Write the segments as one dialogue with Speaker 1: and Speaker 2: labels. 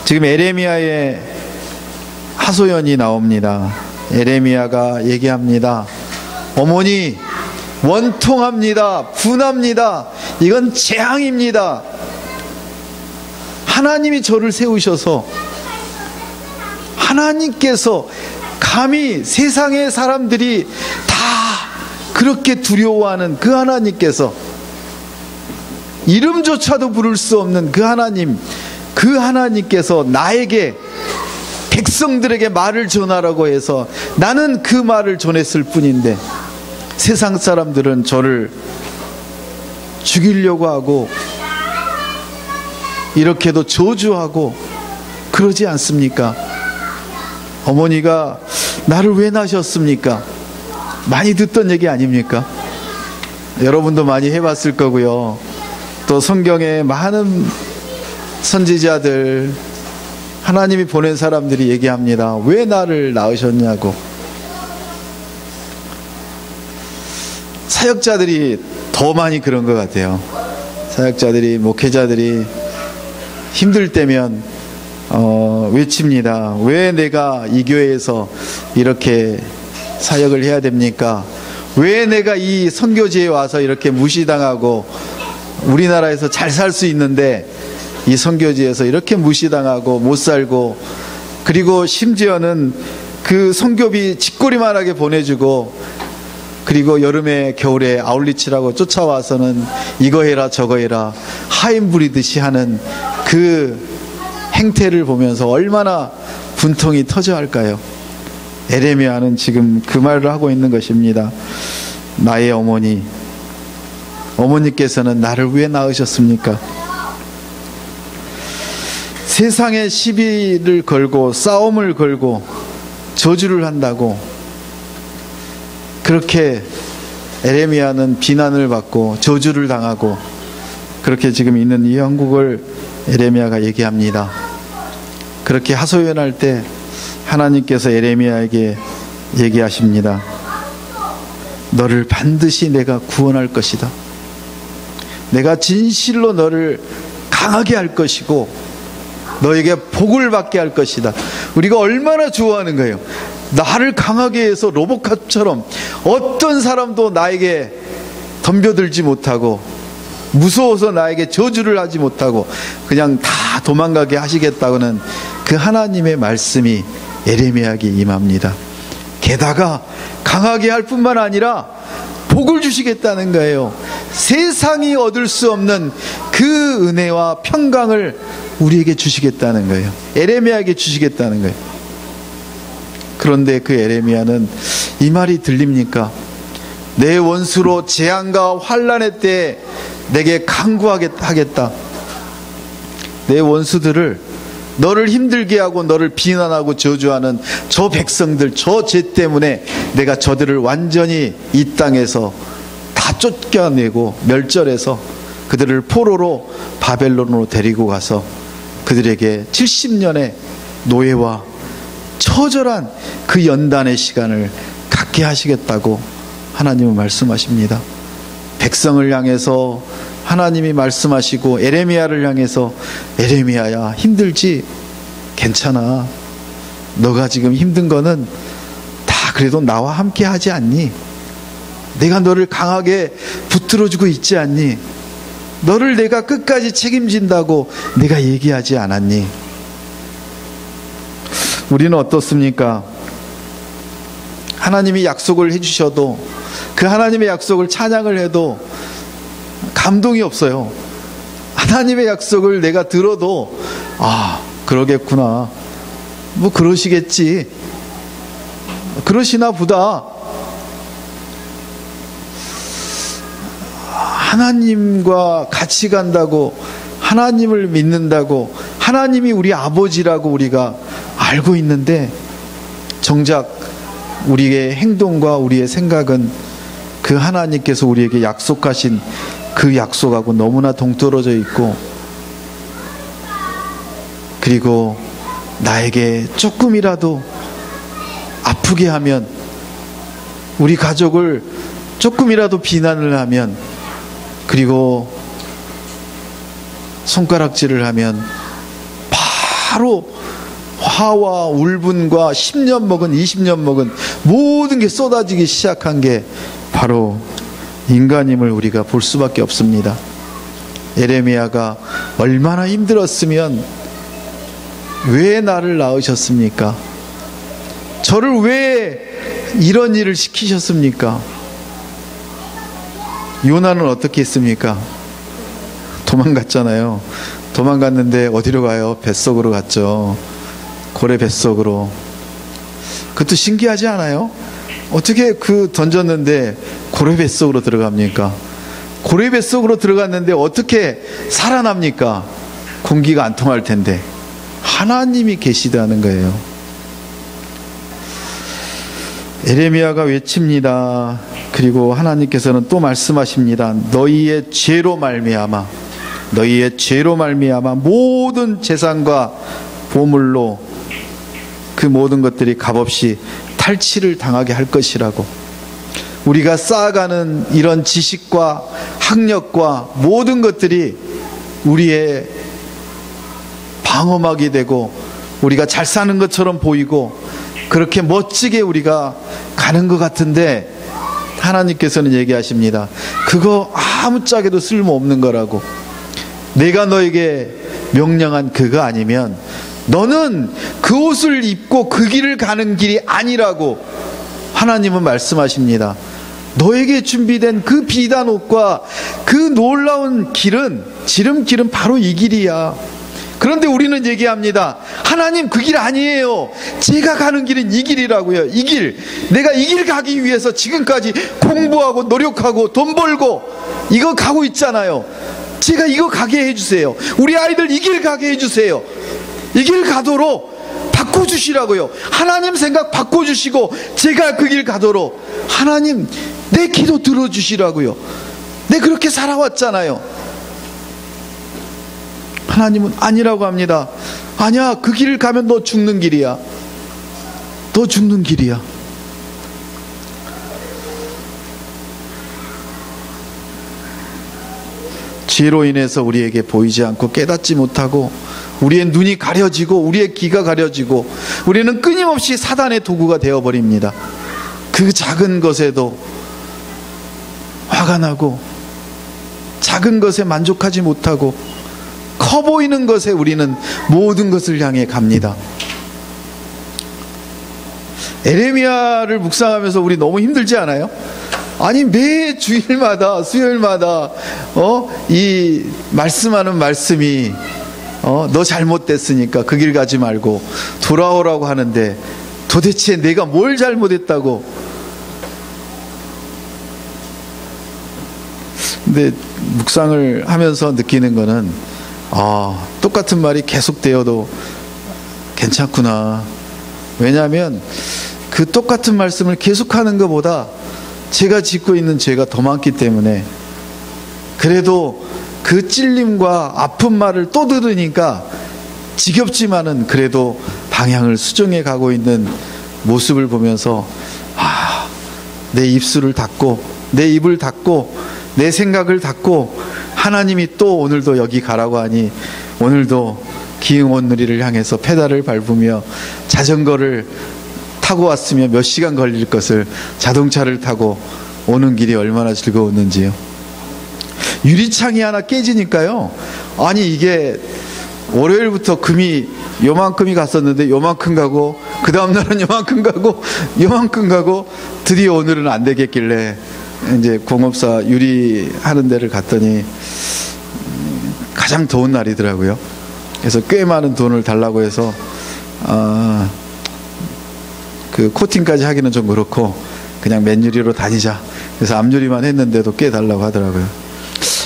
Speaker 1: 지금 에레미야의 하소연이 나옵니다. 에레미야가 얘기합니다. 어머니, 원통합니다. 분합니다. 이건 재앙입니다. 하나님이 저를 세우셔서, 하나님께서 감히 세상의 사람들이 다 그렇게 두려워하는 그 하나님께서, 이름조차도 부를 수 없는 그 하나님, 그 하나님께서 나에게, 백성들에게 말을 전하라고 해서 나는 그 말을 전했을 뿐인데, 세상 사람들은 저를 죽이려고 하고 이렇게도 저주하고 그러지 않습니까? 어머니가 나를 왜 낳으셨습니까? 많이 듣던 얘기 아닙니까? 여러분도 많이 해봤을 거고요. 또 성경에 많은 선지자들, 하나님이 보낸 사람들이 얘기합니다. 왜 나를 낳으셨냐고. 사역자들이 더 많이 그런 것 같아요. 사역자들이, 목회자들이 힘들 때면 외칩니다. 왜 내가 이 교회에서 이렇게 사역을 해야 됩니까? 왜 내가 이 선교지에 와서 이렇게 무시당하고, 우리나라에서 잘 살 수 있는데 이 선교지에서 이렇게 무시당하고 못 살고, 그리고 심지어는 그 선교비 쥐꼬리만하게 보내주고, 그리고 여름에 겨울에 아울리치라고 쫓아와서는 이거 해라 저거 해라 하인 부리듯이 하는 그 행태를 보면서 얼마나 분통이 터져 할까요? 에레미야는 지금 그 말을 하고 있는 것입니다. 나의 어머니, 어머니께서는 나를 왜 낳으셨습니까? 세상에 시비를 걸고 싸움을 걸고 저주를 한다고 그렇게 에레미야는 비난을 받고 저주를 당하고 그렇게 지금 있는 이 형국을 에레미야가 얘기합니다. 그렇게 하소연할 때 하나님께서 에레미야에게 얘기하십니다. 너를 반드시 내가 구원할 것이다. 내가 진실로 너를 강하게 할 것이고 너에게 복을 받게 할 것이다. 우리가 얼마나 좋아하는 거예요. 나를 강하게 해서 로봇캅처럼 어떤 사람도 나에게 덤벼들지 못하고, 무서워서 나에게 저주를 하지 못하고 그냥 다 도망가게 하시겠다고는 그 하나님의 말씀이 에레미야에게 임합니다. 게다가 강하게 할 뿐만 아니라 복을 주시겠다는 거예요. 세상이 얻을 수 없는 그 은혜와 평강을 우리에게 주시겠다는 거예요. 에레미야에게 주시겠다는 거예요. 그런데 그 에레미야는 이 말이 들립니까? 내 원수로 재앙과 환난의 때에 내게 강구하겠다. 내 원수들을, 너를 힘들게 하고 너를 비난하고 저주하는 저 백성들, 저 죄 때문에 내가 저들을 완전히 이 땅에서 다 쫓겨내고 멸절해서 그들을 포로로 바벨론으로 데리고 가서 그들에게 70년의 노예와 처절한 그 연단의 시간을 갖게 하시겠다고 하나님은 말씀하십니다. 백성을 향해서 하나님이 말씀하시고 에레미야를 향해서 에레미야야, 힘들지? 괜찮아. 너가 지금 힘든 거는 다 그래도 나와 함께 하지 않니? 내가 너를 강하게 붙들어주고 있지 않니? 너를 내가 끝까지 책임진다고 내가 얘기하지 않았니? 우리는 어떻습니까? 하나님이 약속을 해주셔도, 그 하나님의 약속을 찬양을 해도 감동이 없어요. 하나님의 약속을 내가 들어도 그러겠구나, 뭐 그러시겠지, 그러시나 보다. 하나님과 같이 간다고, 하나님을 믿는다고, 하나님이 우리 아버지라고 우리가 알고 있는데 정작 우리의 행동과 우리의 생각은 그 하나님께서 우리에게 약속하신 그 약속하고 너무나 동떨어져 있고, 그리고 나에게 조금이라도 아프게 하면, 우리 가족을 조금이라도 비난을 하면, 그리고 손가락질을 하면 바로 화와 울분과 10년 먹은 20년 먹은 모든 게 쏟아지기 시작한 게 바로 인간임을 우리가 볼 수밖에 없습니다. 예레미야가 얼마나 힘들었으면 왜 나를 낳으셨습니까? 저를 왜 이런 일을 시키셨습니까? 요나는 어떻게 했습니까? 도망갔잖아요. 도망갔는데 어디로 가요? 뱃속으로 갔죠. 고래 뱃속으로. 그것도 신기하지 않아요? 어떻게 던졌는데 고래 뱃속으로 들어갑니까? 고래 뱃속으로 들어갔는데 어떻게 살아납니까? 공기가 안 통할 텐데. 하나님이 계시다는 거예요. 예레미야가 외칩니다. 그리고 하나님께서는 또 말씀하십니다. 너희의 죄로 말미암아 모든 재산과 보물로 그 모든 것들이 값없이 탈취를 당하게 할 것이라고. 우리가 쌓아가는 이런 지식과 학력과 모든 것들이 우리의 방어막이 되고 우리가 잘 사는 것처럼 보이고 그렇게 멋지게 우리가 가는 것 같은데 하나님께서는 얘기하십니다. 그거 아무짝에도 쓸모없는 거라고. 내가 너에게 명령한 그거 아니면 너는 그 옷을 입고 그 길을 가는 길이 아니라고 하나님은 말씀하십니다. 너에게 준비된 그 비단 옷과 그 놀라운 길은, 지름길은 바로 이 길이야. 그런데 우리는 얘기합니다. 하나님, 그 길 아니에요. 제가 가는 길은 이 길이라고요. 이 길. 내가 이 길 가기 위해서 지금까지 공부하고 노력하고 돈 벌고 이거 가고 있잖아요. 제가 이거 가게 해주세요. 우리 아이들 이 길 가게 해주세요. 이 길 가도록 바꿔주시라고요. 하나님 생각 바꿔주시고 제가 그 길 가도록 하나님 내 기도 들어주시라고요. 내 그렇게 살아왔잖아요. 하나님은 아니라고 합니다. 아니야, 그 길을 가면 너 죽는 길이야. 너 죽는 길이야. 죄로 인해서 우리에게 보이지 않고 깨닫지 못하고 우리의 눈이 가려지고 우리의 귀가 가려지고 우리는 끊임없이 사단의 도구가 되어버립니다. 그 작은 것에도 화가 나고 작은 것에 만족하지 못하고 커 보이는 것에 우리는 모든 것을 향해 갑니다. 예레미야를 묵상하면서 우리 너무 힘들지 않아요? 아니 매 주일마다 수요일마다 이 말씀하는 말씀이 너 잘못됐으니까 그 길 가지 말고 돌아오라고 하는데 도대체 내가 뭘 잘못했다고. 근데 묵상을 하면서 느끼는 거는 똑같은 말이 계속되어도 괜찮구나. 왜냐하면 그 똑같은 말씀을 계속하는 것보다 제가 짓고 있는 죄가 더 많기 때문에, 그래도 그 찔림과 아픈 말을 또 들으니까 지겹지만은 그래도 방향을 수정해 가고 있는 모습을 보면서 내 입술을 닫고 내 입을 닫고 내 생각을 닫고 하나님이 또 오늘도 여기 가라고 하니 오늘도 기흥원누리를 향해서 페달을 밟으며 자전거를 타고 왔으면 몇 시간 걸릴 것을 자동차를 타고 오는 길이 얼마나 즐거웠는지요. 유리창이 하나 깨지니까요, 아니 이게 월요일부터 금이 요만큼이 갔었는데 요만큼 가고 그 다음날은 요만큼 가고 요만큼 가고 드디어 오늘은 안 되겠길래 이제 공업사 유리하는 데를 갔더니 가장 더운 날이더라고요. 그래서 꽤 많은 돈을 달라고 해서 그 코팅까지 하기는 좀 그렇고 그냥 맨유리로 다니자. 그래서 앞유리만 했는데도 꽤 달라고 하더라고요.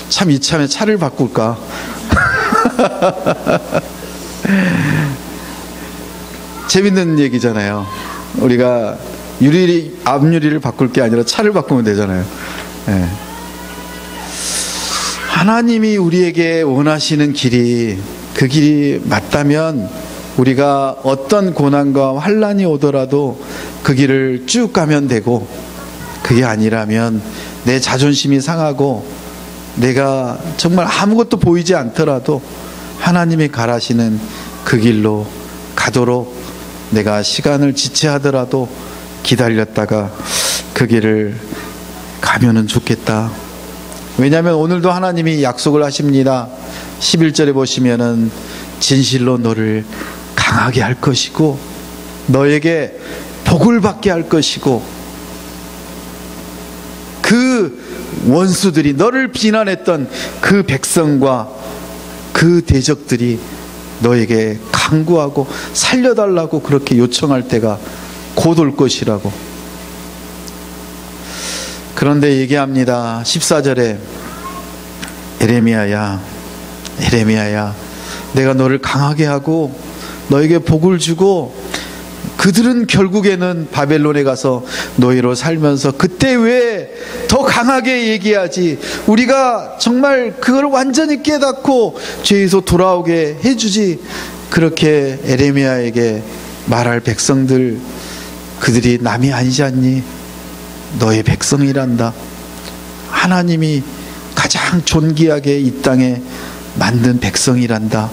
Speaker 1: 참 이참에 차를 바꿀까. 재밌는 얘기잖아요. 우리가 앞유리를 바꿀 게 아니라 차를 바꾸면 되잖아요. 네. 하나님이 우리에게 원하시는 길이, 그 길이 맞다면 우리가 어떤 고난과 환난이 오더라도 그 길을 쭉 가면 되고, 그게 아니라면 내 자존심이 상하고 내가 정말 아무것도 보이지 않더라도 하나님이 가라시는 그 길로 가도록 내가 시간을 지체하더라도 기다렸다가 그 길을 가면은 좋겠다. 왜냐하면 오늘도 하나님이 약속을 하십니다. 11절에 보시면은 진실로 너를 강하게 할 것이고 너에게 복을 받게 할 것이고 그 원수들이 너를 비난했던 그 백성과 그 대적들이 너에게 간구하고 살려달라고 그렇게 요청할 때가 곧 올 것이라고. 그런데 얘기합니다. 14절에 에레미야야 내가 너를 강하게 하고 너에게 복을 주고 그들은 결국에는 바벨론에 가서 노예로 살면서 그때 왜 더 강하게 얘기하지? 우리가 정말 그걸 완전히 깨닫고 죄에서 돌아오게 해주지. 그렇게 에레미야에게 말할 백성들, 그들이 남이 아니지 않니? 너의 백성이란다. 하나님이 가장 존귀하게 이 땅에 만든 백성이란다.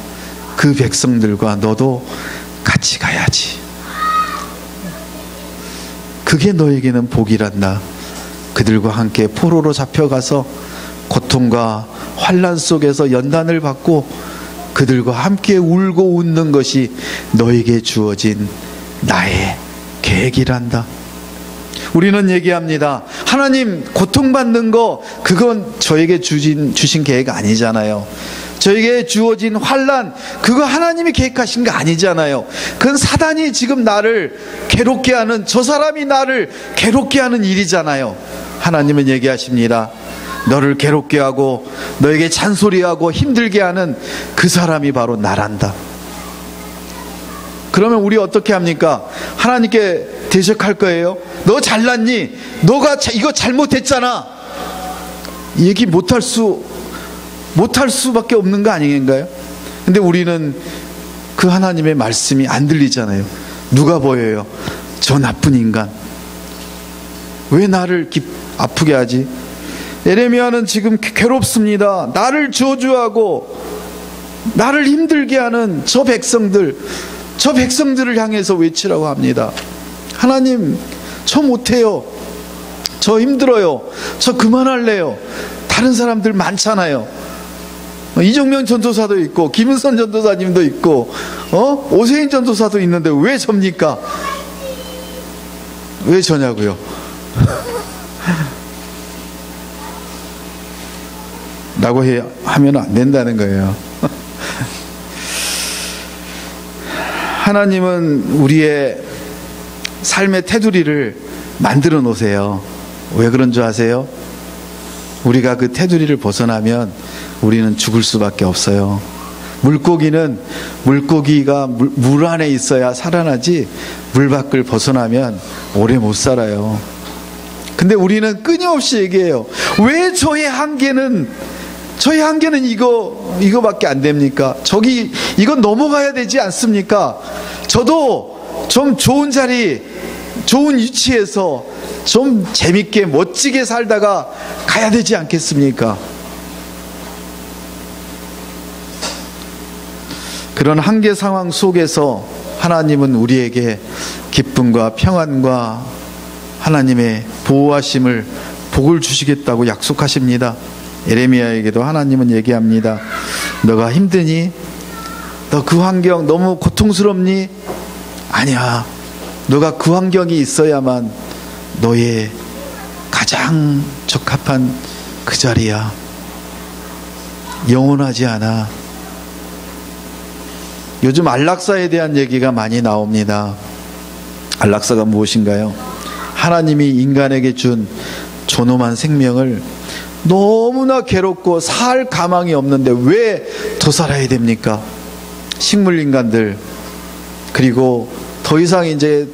Speaker 1: 그 백성들과 너도 같이 가야지. 그게 너에게는 복이란다. 그들과 함께 포로로 잡혀가서 고통과 환난 속에서 연단을 받고 그들과 함께 울고 웃는 것이 너에게 주어진 나의 계획이란다. 우리는 얘기합니다. 하나님, 고통받는 거 그건 저에게 주신 계획 아니잖아요. 저에게 주어진 환난, 그거 하나님이 계획하신 거 아니잖아요. 그건 사단이 지금 나를 괴롭게 하는, 저 사람이 나를 괴롭게 하는 일이잖아요. 하나님은 얘기하십니다. 너를 괴롭게 하고 너에게 잔소리하고 힘들게 하는 그 사람이 바로 나란다. 그러면 우리 어떻게 합니까? 하나님께 대적할 거예요? 너 잘났니? 너가 이거 잘못했잖아. 얘기 못할 수밖에 없는 거 아닌가요? 근데 우리는 그 하나님의 말씀이 안 들리잖아요. 누가 보여요? 저 나쁜 인간 왜 나를 아프게 하지? 에레미야는 지금 괴롭습니다. 나를 저주하고 나를 힘들게 하는 저 백성들을 향해서 외치라고 합니다. 하나님, 저 못해요. 저 힘들어요. 저 그만할래요. 다른 사람들 많잖아요. 이정명 전도사도 있고 김은선 전도사님도 있고 오세인 전도사도 있는데 왜 접니까? 왜 저냐고요? 라고 하면 안 된다는 거예요. 하나님은 우리의 삶의 테두리를 만들어 놓으세요. 왜 그런 줄 아세요? 우리가 그 테두리를 벗어나면 우리는 죽을 수밖에 없어요. 물고기가 물 안에 있어야 살아나지 물 밖을 벗어나면 오래 못 살아요. 근데 우리는 끊임없이 얘기해요. 왜 저의 한계는 이거밖에 안 됩니까? 이건 넘어가야 되지 않습니까? 저도 좀 좋은 자리, 좋은 위치에서 좀 재밌게 멋지게 살다가 가야 되지 않겠습니까? 그런 한계 상황 속에서 하나님은 우리에게 기쁨과 평안과 하나님의 보호하심을, 복을 주시겠다고 약속하십니다. 에레미야에게도 하나님은 얘기합니다. 너가 힘드니? 너 그 환경 너무 고통스럽니? 아니야. 너가 그 환경이 있어야만 너의 가장 적합한 그 자리야. 영원하지 않아. 요즘 안락사에 대한 얘기가 많이 나옵니다. 안락사가 무엇인가요? 하나님이 인간에게 준 존엄한 생명을 너무나 괴롭고 살 가망이 없는데 왜 더 살아야 됩니까? 식물인간들, 그리고 더 이상 이제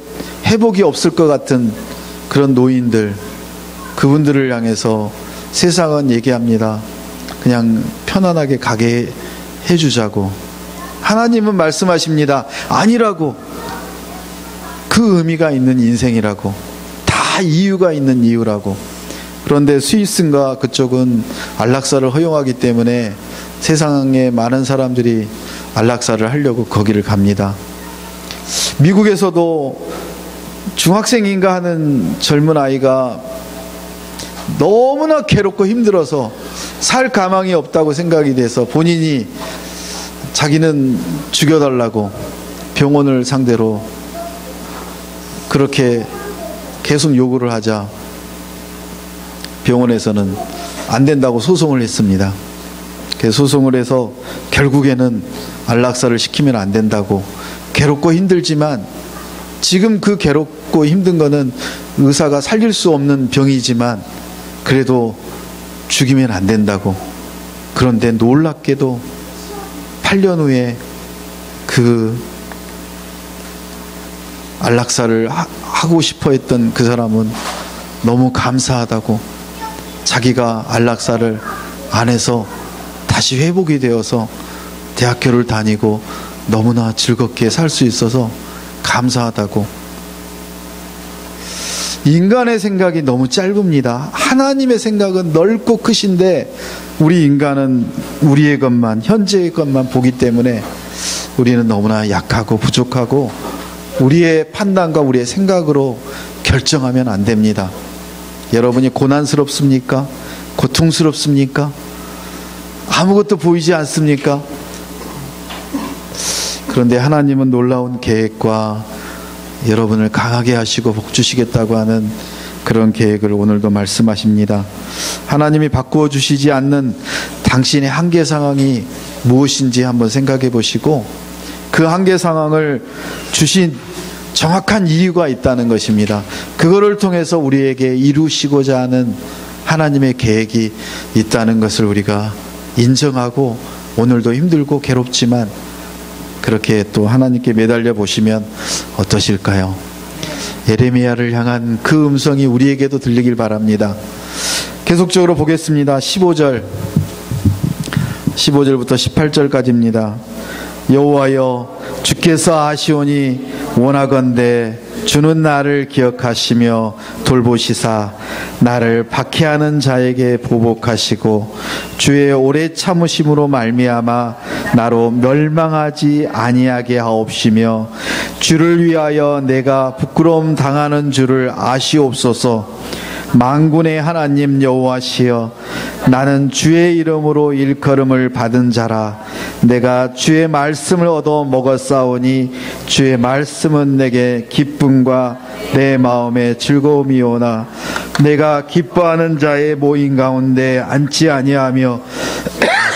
Speaker 1: 회복이 없을 것 같은 그런 노인들, 그분들을 향해서 세상은 얘기합니다. 그냥 편안하게 가게 해주자고. 하나님은 말씀하십니다. 아니라고. 그 의미가 있는 인생이라고. 다 이유가 있는 이유라고. 그런데 스위스인가 그쪽은 안락사를 허용하기 때문에 세상에 많은 사람들이 안락사를 하려고 거기를 갑니다. 미국에서도 중학생인가 하는 젊은 아이가 너무나 괴롭고 힘들어서 살 가망이 없다고 생각이 돼서 본인이 자기는 죽여달라고 병원을 상대로 그렇게 계속 요구를 하자 병원에서는 안 된다고 소송을 했습니다. 소송을 해서 결국에는 안락사를 시키면 안 된다고, 괴롭고 힘들지만 지금 그 괴롭고 힘든 거는 의사가 살릴 수 없는 병이지만 그래도 죽이면 안 된다고. 그런데 놀랍게도 8년 후에 그 안락사를 하고 싶어 했던 그 사람은 너무 감사하다고, 자기가 안락사를 안 해서 다시 회복이 되어서 대학교를 다니고 너무나 즐겁게 살 수 있어서 감사하다고. 인간의 생각이 너무 짧습니다. 하나님의 생각은 넓고 크신데 우리 인간은 우리의 것만, 현재의 것만 보기 때문에 우리는 너무나 약하고 부족하고 우리의 판단과 우리의 생각으로 결정하면 안 됩니다. 여러분이 고난스럽습니까? 고통스럽습니까? 아무것도 보이지 않습니까? 그런데 하나님은 놀라운 계획과 여러분을 강하게 하시고 복 주시겠다고 하는 그런 계획을 오늘도 말씀하십니다. 하나님이 바꾸어 주시지 않는 당신의 한계 상황이 무엇인지 한번 생각해 보시고 그 한계 상황을 주신 정확한 이유가 있다는 것입니다. 그거를 통해서 우리에게 이루시고자 하는 하나님의 계획이 있다는 것을 우리가 인정하고 오늘도 힘들고 괴롭지만 그렇게 또 하나님께 매달려 보시면 어떠실까요? 예레미야를 향한 그 음성이 우리에게도 들리길 바랍니다. 계속적으로 보겠습니다. 15절부터 18절까지입니다. 여호와여, 주께서 아시오니 원하건대 주는 나를 기억하시며 돌보시사 나를 박해하는 자에게 보복하시고 주의 오래 참으심으로 말미암아 나로 멸망하지 아니하게 하옵시며 주를 위하여 내가 부끄러움 당하는 줄을 아시옵소서. 만군의 하나님 여호와시여, 나는 주의 이름으로 일컬음을 받은 자라. 내가 주의 말씀을 얻어 먹었사오니 주의 말씀은 내게 기쁨과 내 마음의 즐거움이오나 내가 기뻐하는 자의 모임 가운데 앉지 아니하며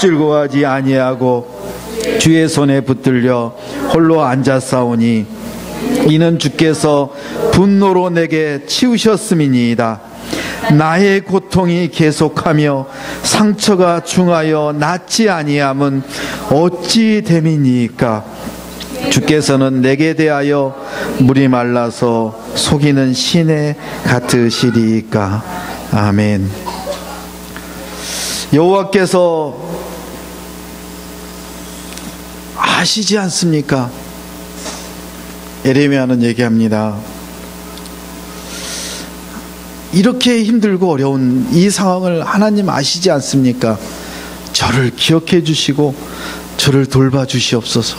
Speaker 1: 즐거워하지 아니하고 주의 손에 붙들려 홀로 앉았사오니 이는 주께서 분노로 내게 치우셨음이니이다. 나의 고통이 계속하며 상처가 중하여 낫지 아니함은 어찌 됨이니까? 주께서는 내게 대하여 물이 말라서 속이는 시내 같으시리이까? 아멘. 여호와께서 아시지 않습니까? 예레미야는 얘기합니다. 이렇게 힘들고 어려운 이 상황을 하나님 아시지 않습니까? 저를 기억해 주시고 저를 돌봐 주시옵소서.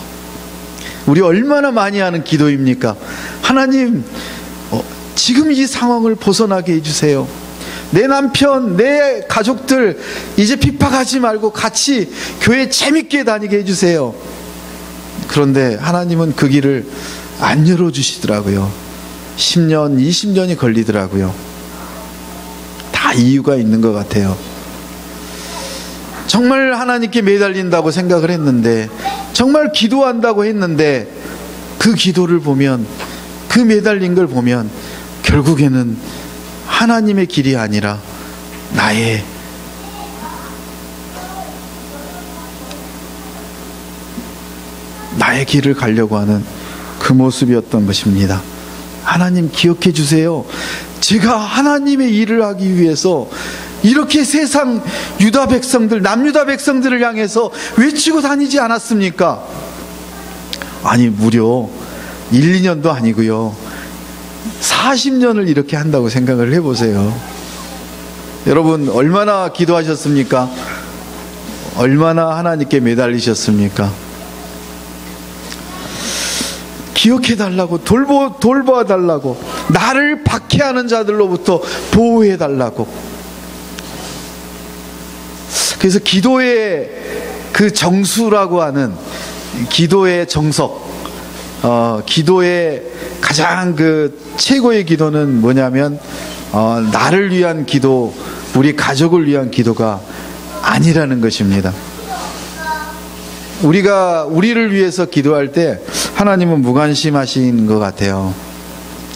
Speaker 1: 우리 얼마나 많이 하는 기도입니까? 하나님, 지금 이 상황을 벗어나게 해주세요. 내 남편, 내 가족들 이제 핍박하지 말고 같이 교회 재밌게 다니게 해주세요. 그런데 하나님은 그 길을 안 열어주시더라고요. 10년, 20년이 걸리더라고요. 다 이유가 있는 것 같아요. 정말 하나님께 매달린다고 생각을 했는데, 정말 기도한다고 했는데, 그 기도를 보면, 그 매달린 걸 보면 결국에는 하나님의 길이 아니라 나의 길을 가려고 하는 그 모습이었던 것입니다. 하나님 기억해 주세요. 제가 하나님의 일을 하기 위해서 이렇게 세상 유다 백성들, 남유다 백성들을 향해서 외치고 다니지 않았습니까? 아니, 무려 1, 2년도 아니고요, 40년을 이렇게 한다고 생각을 해보세요. 여러분 얼마나 기도하셨습니까? 얼마나 하나님께 매달리셨습니까? 기억해달라고, 돌봐달라고, 나를 박해하는 자들로부터 보호해달라고. 그래서 기도의 그 정수라고 하는, 기도의 정석, 기도의 가장 그 최고의 기도는 뭐냐면 나를 위한 기도, 우리 가족을 위한 기도가 아니라는 것입니다. 우리가 우리를 위해서 기도할 때 하나님은 무관심하신 것 같아요.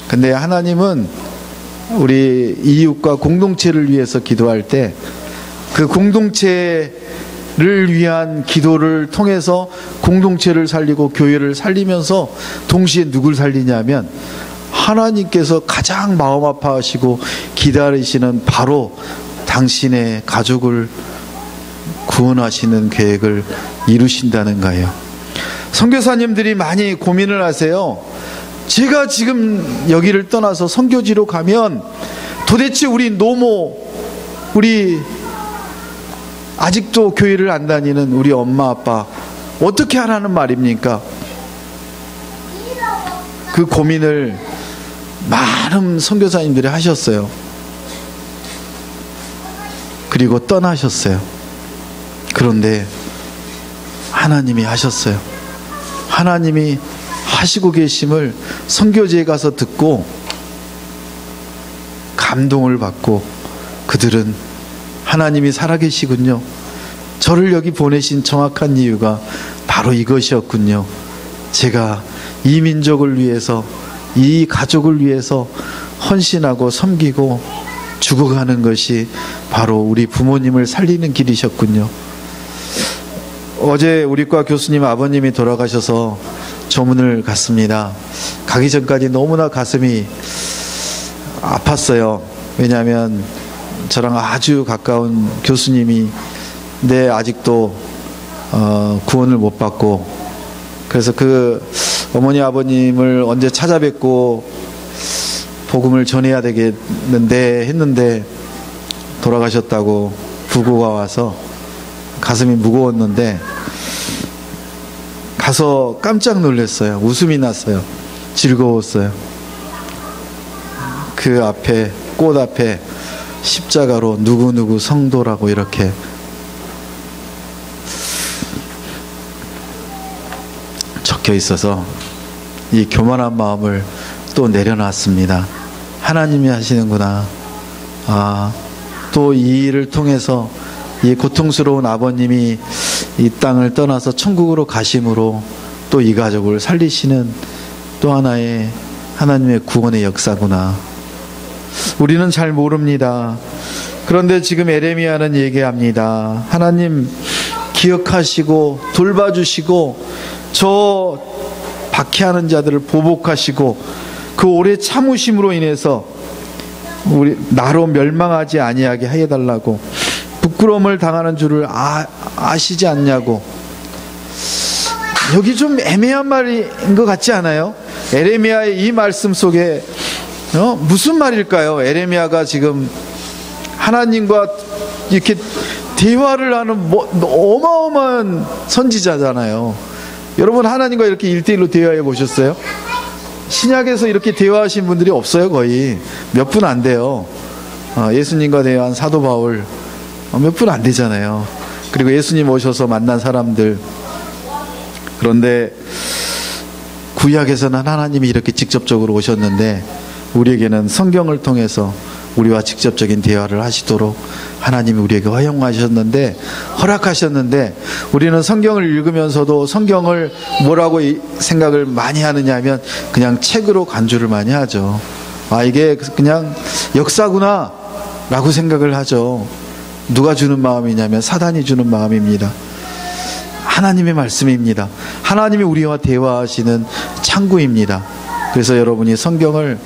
Speaker 1: 근데 하나님은 우리 이웃과 공동체를 위해서 기도할 때 그 공동체를 위한 기도를 통해서 공동체를 살리고 교회를 살리면서 동시에 누굴 살리냐면 하나님께서 가장 마음 아파하시고 기다리시는 바로 당신의 가족을 구원하시는 계획을 이루신다는 거예요. 선교사님들이 많이 고민을 하세요. 제가 지금 여기를 떠나서 선교지로 가면 도대체 우리 노모, 우리 아직도 교회를 안 다니는 우리 엄마 아빠 어떻게 하라는 말입니까? 그 고민을 많은 선교사님들이 하셨어요. 그리고 떠나셨어요. 그런데 하나님이 하셨어요. 하나님이 하시고 계심을 선교지에 가서 듣고 감동을 받고 그들은 하나님이 살아계시군요. 저를 여기 보내신 정확한 이유가 바로 이것이었군요. 제가 이 민족을 위해서, 이 가족을 위해서 헌신하고 섬기고 죽어가는 것이 바로 우리 부모님을 살리는 길이셨군요. 어제 우리과 교수님 아버님이 돌아가셔서 조문을 갔습니다. 가기 전까지 너무나 가슴이 아팠어요. 왜냐하면 저랑 아주 가까운 교수님이 아직도 구원을 못 받고, 그래서 그 어머니 아버님을 언제 찾아뵙고 복음을 전해야 되겠는데 했는데 돌아가셨다고 부고가 와서 가슴이 무거웠는데 가서 깜짝 놀랐어요. 웃음이 났어요. 즐거웠어요. 그 앞에, 꽃 앞에 십자가로 누구누구 성도라고 이렇게 적혀 있어서 이 교만한 마음을 또 내려놨습니다. 하나님이 하시는구나. 또 이 일을 통해서 이 고통스러운 아버님이 이 땅을 떠나서 천국으로 가심으로 또 이 가족을 살리시는 또 하나의 하나님의 구원의 역사구나. 우리는 잘 모릅니다. 그런데 지금 에레미야는 얘기합니다. 하나님 기억하시고 돌봐주시고 저 박해하는 자들을 보복하시고 그 오래 참으심으로 인해서 우리 나로 멸망하지 아니하게 해달라고, 부끄러움을 당하는 줄을 아시지 않냐고. 여기 좀 애매한 말인 것 같지 않아요? 에레미야의 이 말씀 속에 무슨 말일까요? 에레미야가 지금 하나님과 이렇게 대화를 하는 어마어마한 선지자잖아요. 여러분, 하나님과 이렇게 1대1로 대화해 보셨어요? 신약에서 이렇게 대화하신 분들이 없어요. 거의 몇 분 안 돼요. 예수님과 대화한 사도 바울 몇 분 안 되잖아요. 그리고 예수님 오셔서 만난 사람들. 그런데 구약에서는 하나님이 이렇게 직접적으로 오셨는데 우리에게는 성경을 통해서 우리와 직접적인 대화를 하시도록 하나님이 우리에게 허락하셨는데 우리는 성경을 읽으면서도 성경을 뭐라고 생각을 많이 하느냐 하면 그냥 책으로 간주를 많이 하죠. 이게 그냥 역사구나 라고 생각을 하죠. 누가 주는 마음이냐면 사단이 주는 마음입니다. 하나님의 말씀입니다. 하나님이 우리와 대화하시는 창구입니다. 그래서 여러분이 성경을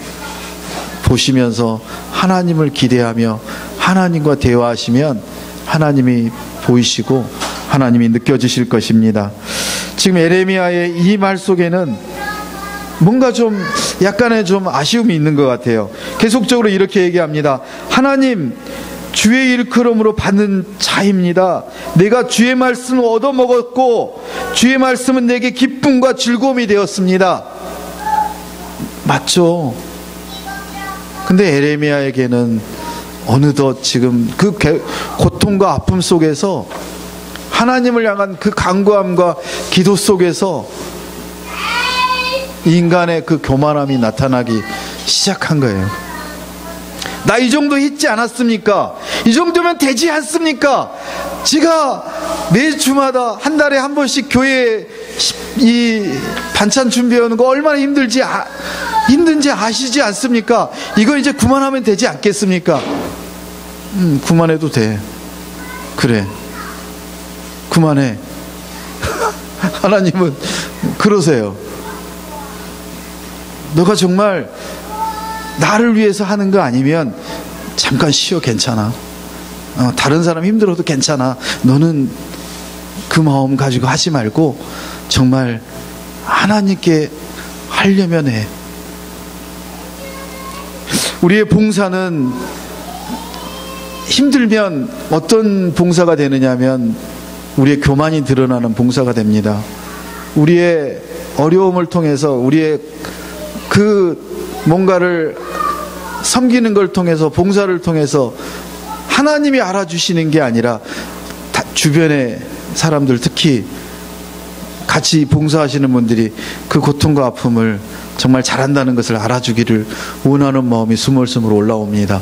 Speaker 1: 보시면서 하나님을 기대하며 하나님과 대화하시면 하나님이 보이시고 하나님이 느껴지실 것입니다. 지금 에레미야의 이 말 속에는 뭔가 좀 약간의 좀 아쉬움이 있는 것 같아요. 계속적으로 이렇게 얘기합니다. 하나님, 주의 일컬음으로 받는 자입니다. 내가 주의 말씀을 얻어먹었고 주의 말씀은 내게 기쁨과 즐거움이 되었습니다. 맞죠. 근데 에레미야에게는 어느덧 지금 그 고통과 아픔 속에서 하나님을 향한 그 간구함과 기도 속에서 인간의 그 교만함이 나타나기 시작한 거예요. 나 이 정도 했지 않았습니까? 이 정도면 되지 않습니까? 제가 매주마다 한 달에 한 번씩 교회에 이 반찬 준비하는 거 얼마나 힘든지 아시지 않습니까? 이거 이제 그만하면 되지 않겠습니까? 그만해도 돼. 그래, 그만해. 하나님은 그러세요. 너가 정말 나를 위해서 하는 거 아니면 잠깐 쉬어, 괜찮아. 다른 사람 힘들어도 괜찮아. 너는 그 마음 가지고 하지 말고 정말 하나님께 하려면 해. 우리의 봉사는 힘들면 어떤 봉사가 되느냐면 우리의 교만이 드러나는 봉사가 됩니다. 우리의 어려움을 통해서, 우리의 그 뭔가를 섬기는 걸 통해서, 봉사를 통해서 하나님이 알아주시는 게 아니라 주변의 사람들, 특히 같이 봉사하시는 분들이 그 고통과 아픔을 정말 잘한다는 것을 알아주기를 원하는 마음이 스물스물 올라옵니다.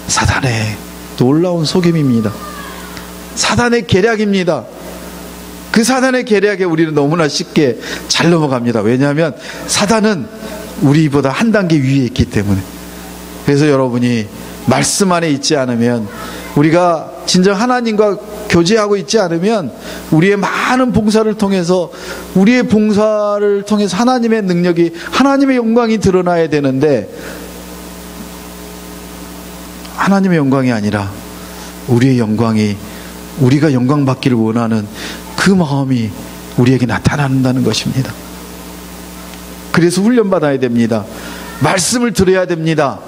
Speaker 1: 사단의 놀라운 속임입니다. 사단의 계략입니다. 그 사단의 계략에 우리는 너무나 쉽게 잘 넘어갑니다. 왜냐하면 사단은 우리보다 한 단계 위에 있기 때문에. 그래서 여러분이 말씀 안에 있지 않으면, 우리가 진정 하나님과 교제하고 있지 않으면 우리의 많은 봉사를 통해서, 우리의 봉사를 통해서 하나님의 능력이, 하나님의 영광이 드러나야 되는데 하나님의 영광이 아니라 우리의 영광이, 우리가 영광 받기를 원하는 그 마음이 우리에게 나타난다는 것입니다. 그래서 훈련받아야 됩니다. 말씀을 들어야 됩니다.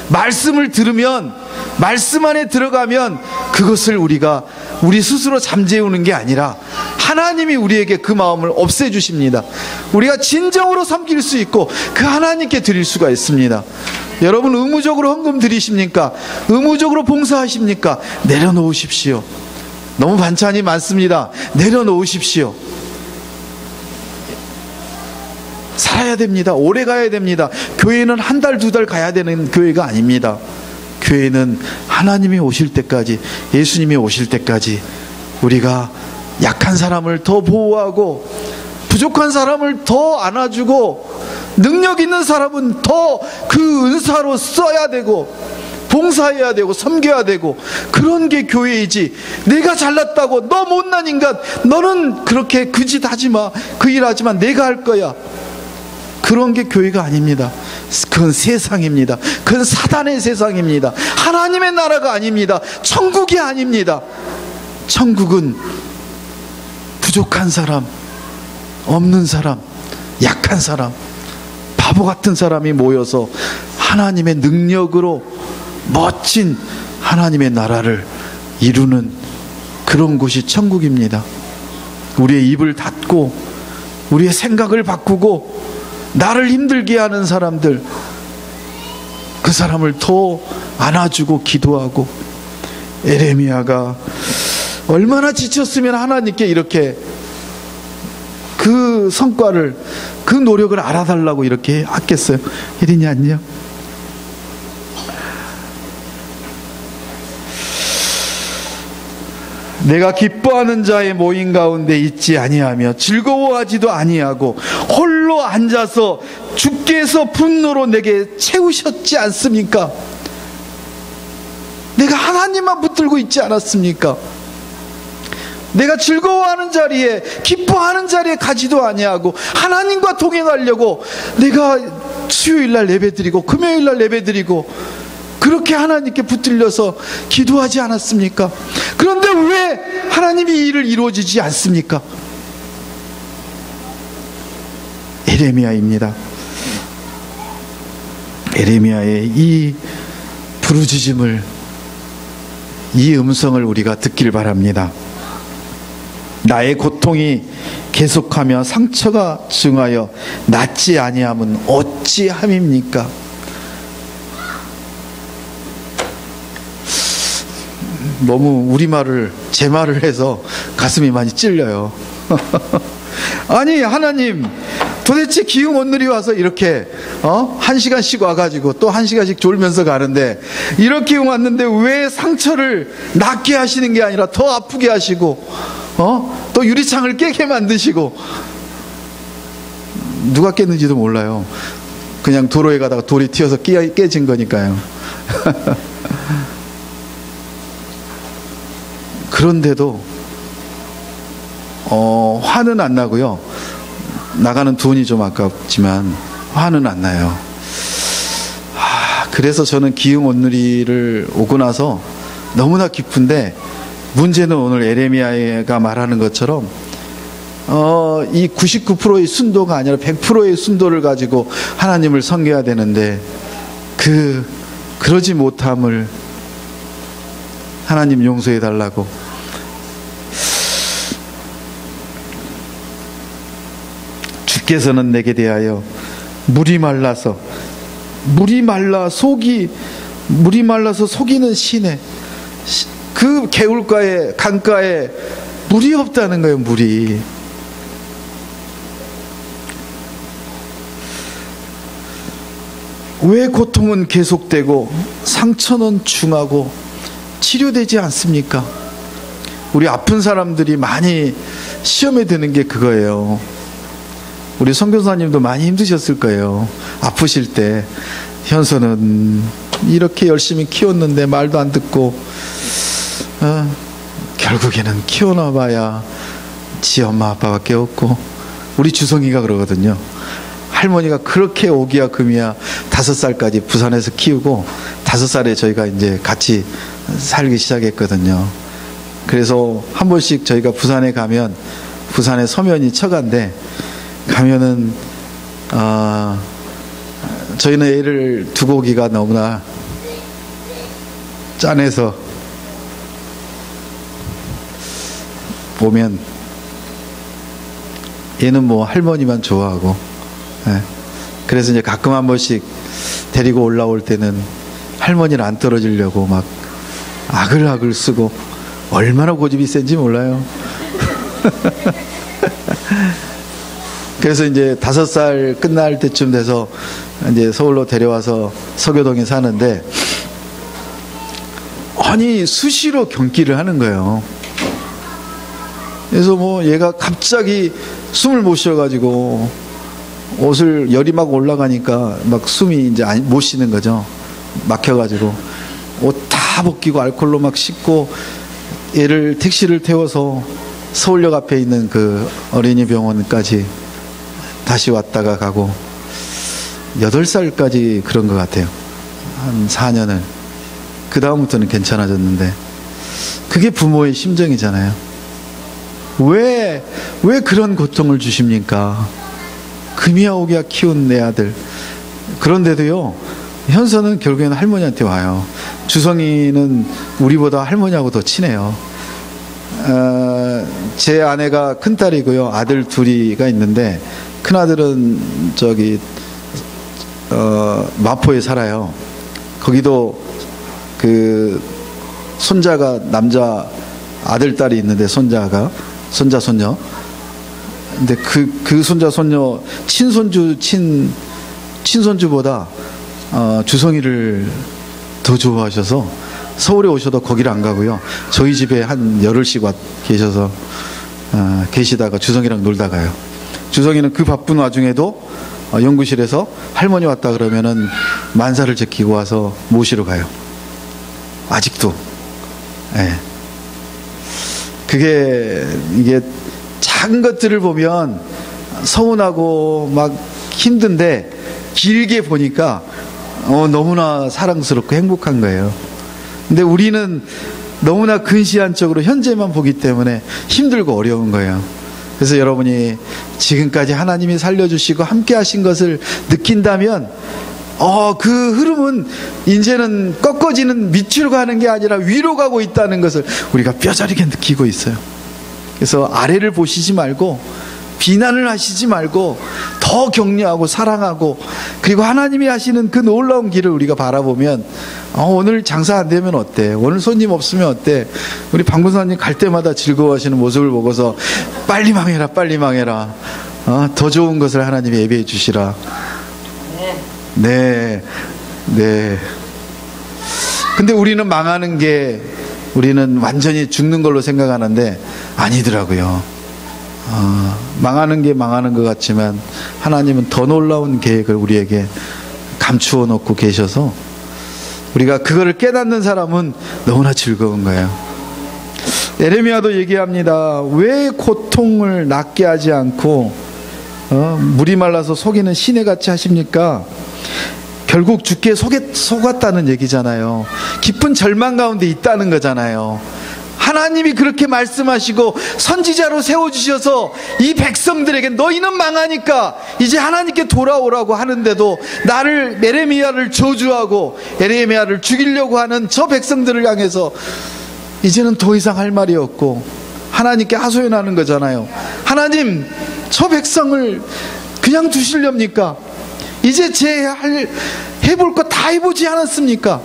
Speaker 1: 말씀을 들으면, 말씀 안에 들어가면 그것을 우리 스스로 잠재우는 게 아니라 하나님이 우리에게 그 마음을 없애주십니다. 우리가 진정으로 섬길 수 있고 그 하나님께 드릴 수가 있습니다. 여러분, 의무적으로 헌금 드리십니까? 의무적으로 봉사하십니까? 내려놓으십시오. 너무 반찬이 많습니다. 내려놓으십시오. 살아야 됩니다. 오래 가야 됩니다. 교회는 한 달, 두 달 가야 되는 교회가 아닙니다. 교회는 하나님이 오실 때까지, 예수님이 오실 때까지 우리가 약한 사람을 더 보호하고, 부족한 사람을 더 안아주고, 능력 있는 사람은 더 그 은사로 써야 되고, 봉사해야 되고, 섬겨야 되고, 그런 게 교회이지, 내가 잘났다고 너 못난 인간, 너는 그렇게 그 짓 하지 마, 그 일 하지 마, 내가 할 거야, 그런 게 교회가 아닙니다. 그건 세상입니다. 그건 사단의 세상입니다. 하나님의 나라가 아닙니다. 천국이 아닙니다. 천국은 부족한 사람, 없는 사람, 약한 사람, 바보 같은 사람이 모여서 하나님의 능력으로 멋진 하나님의 나라를 이루는 그런 곳이 천국입니다. 우리의 입을 닫고 우리의 생각을 바꾸고 나를 힘들게 하는 사람들, 그 사람을 더 안아주고 기도하고. 에레미야가 얼마나 지쳤으면 하나님께 이렇게 그 성과를, 그 노력을 알아달라고 이렇게 했겠어요. 혜린이 안녕. 내가 기뻐하는 자의 모임 가운데 있지 아니하며 즐거워하지도 아니하고 홀로 앉아서 주께서 분노로 내게 채우셨지 않습니까? 내가 하나님만 붙들고 있지 않았습니까? 내가 즐거워하는 자리에, 기뻐하는 자리에 가지도 아니하고 하나님과 동행하려고 내가 수요일날 예배드리고 금요일날 예배드리고 그렇게 하나님께 붙들려서 기도하지 않았습니까? 그런데 왜 하나님이 이 일을 이루어지지 않습니까? 에레미야입니다. 에레미야의 이 부르짖음을, 이 음성을 우리가 듣길 바랍니다. 나의 고통이 계속하며 상처가 증하여 낫지 아니함은 어찌함입니까? 너무 우리말을 제 말을 해서 가슴이 많이 찔려요. 아니 하나님, 도대체 기흥 오늘이 와서 이렇게 1시간씩 와가지고 또 1시간씩 졸면서 가는데, 이렇게 왔는데 왜 상처를 낫게 하시는 게 아니라 더 아프게 하시고 또 유리창을 깨게 만드시고, 누가 깼는지도 몰라요. 그냥 도로에 가다가 돌이 튀어서 깨진 거니까요. 그런데도 화는 안 나고요. 나가는 돈이 좀 아깝지만 화는 안 나요. 그래서 저는 기흥 온누리를 오고 나서 너무나 기쁜데, 문제는 오늘 에레미야가 말하는 것처럼 이 99%의 순도가 아니라 100%의 순도를 가지고 하나님을 섬겨야 되는데, 그러지 못함을 하나님 용서해 달라고. 주께서는 내게 대하여 물이 말라서 속이는 시내, 그 개울가에 강가에 물이 없다는 거예요. 물이. 왜 고통은 계속되고 상처는 중하고 치료되지 않습니까? 우리 아픈 사람들이 많이 시험에 드는 게 그거예요. 우리 선교사님도 많이 힘드셨을 거예요. 아프실 때. 현서는 이렇게 열심히 키웠는데 말도 안 듣고 결국에는 키워놔봐야 지 엄마 아빠밖에 없고. 우리 주성이가 그러거든요. 할머니가 그렇게 오기야 금이야 5살까지 부산에서 키우고 5살에 저희가 이제 같이 살기 시작했거든요. 그래서 한 번씩 저희가 부산에 가면, 부산에 서면이 처가인데 가면은 저희는 애를 두고 오기가 너무나 짠해서 보면 얘는 뭐 할머니만 좋아하고, 그래서 이제 가끔 한 번씩 데리고 올라올 때는 할머니를 안 떨어지려고 막 아글아글 쓰고, 얼마나 고집이 센지 몰라요. 그래서 이제 5살 끝날 때쯤 돼서 이제 서울로 데려와서 서교동에 사는데, 아니 수시로 경기를 하는 거예요. 그래서 뭐 얘가 갑자기 숨을 못 쉬어가지고 옷을, 열이 막 올라가니까 막 숨이 이제 못 쉬는 거죠. 막혀가지고 옷 다 벗기고 알코올로 막 씻고, 얘를 택시를 태워서 서울역 앞에 있는 그 어린이 병원까지 다시 왔다가 가고, 8살까지 그런 것 같아요. 한 4년을. 그 다음부터는 괜찮아졌는데, 그게 부모의 심정이잖아요. 왜 그런 고통을 주십니까? 금이야 오기야 키운 내 아들. 그런데도요, 현서는 결국에는 할머니한테 와요. 주성이는 우리보다 할머니하고 더 친해요. 제 아내가 큰딸이고요. 아들 둘이가 있는데, 큰아들은 저기 마포에 살아요. 거기도 그 손자가, 남자 아들 딸이 있는데, 손자 손녀. 근데 그 손자 손녀 친손주보다 주성이를 더 좋아하셔서 서울에 오셔도 거기를 안 가고요. 저희 집에 한 열흘씩 계셔서 계시다가 주성이랑 놀다 가요. 주성이는 그 바쁜 와중에도 연구실에서 할머니 왔다 그러면은 만사를 제끼고 와서 모시러 가요. 아직도. 이게 작은 것들을 보면 서운하고 막 힘든데, 길게 보니까 너무나 사랑스럽고 행복한 거예요. 근데 우리는 너무나 근시안적으로 현재만 보기 때문에 힘들고 어려운 거예요. 그래서 여러분이 지금까지 하나님이 살려주시고 함께 하신 것을 느낀다면, 그 흐름은 이제는 꺾어지는 밑으로 가는 게 아니라 위로 가고 있다는 것을 우리가 뼈저리게 느끼고 있어요. 그래서 아래를 보시지 말고 비난을 하시지 말고 더 격려하고 사랑하고, 그리고 하나님이 하시는 그 놀라운 길을 우리가 바라보면 오늘 장사 안 되면 어때? 오늘 손님 없으면 어때? 우리 방구사님 갈 때마다 즐거워하시는 모습을 보고서 빨리 망해라, 빨리 망해라. 더 좋은 것을 하나님이 예비해 주시라. 네. 근데 우리는 망하는 게, 우리는 완전히 죽는 걸로 생각하는데 아니더라고요. 망하는 게 망하는 것 같지만 하나님은 더 놀라운 계획을 우리에게 감추어 놓고 계셔서 우리가 그거를 깨닫는 사람은 너무나 즐거운 거예요. 예레미야도 얘기합니다. 왜 고통을 낫게 하지 않고 물이 말라서 속이는 시내같이 하십니까? 결국 죽게 속았다는 얘기잖아요. 깊은 절망 가운데 있다는 거잖아요. 하나님이 그렇게 말씀하시고 선지자로 세워주셔서 이 백성들에게 너희는 망하니까 이제 하나님께 돌아오라고 하는데도 나를, 예레미야를 저주하고 예레미야를 죽이려고 하는 저 백성들을 향해서 이제는 더 이상 할 말이 없고 하나님께 하소연하는 거잖아요. 하나님, 저 백성을 그냥 두시렵니까? 이제 해볼 거 다 해보지 않았습니까?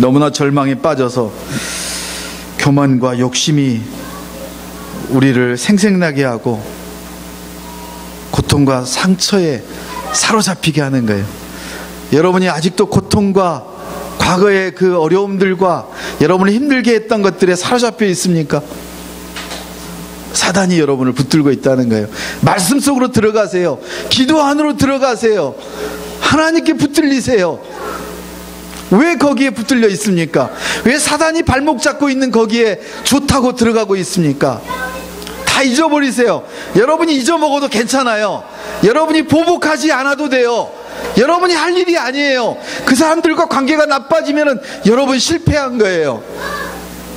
Speaker 1: 너무나 절망에 빠져서 교만과 욕심이 우리를 생생나게 하고 고통과 상처에 사로잡히게 하는 거예요. 여러분이 아직도 고통과 과거의 그 어려움들과 여러분을 힘들게 했던 것들에 사로잡혀 있습니까? 사단이 여러분을 붙들고 있다는 거예요. 말씀 속으로 들어가세요. 기도 안으로 들어가세요. 하나님께 붙들리세요. 왜 거기에 붙들려 있습니까? 왜 사단이 발목 잡고 있는 거기에 좋다고 들어가고 있습니까? 다 잊어버리세요. 여러분이 잊어먹어도 괜찮아요. 여러분이 보복하지 않아도 돼요. 여러분이 할 일이 아니에요. 그 사람들과 관계가 나빠지면 여러분 실패한 거예요.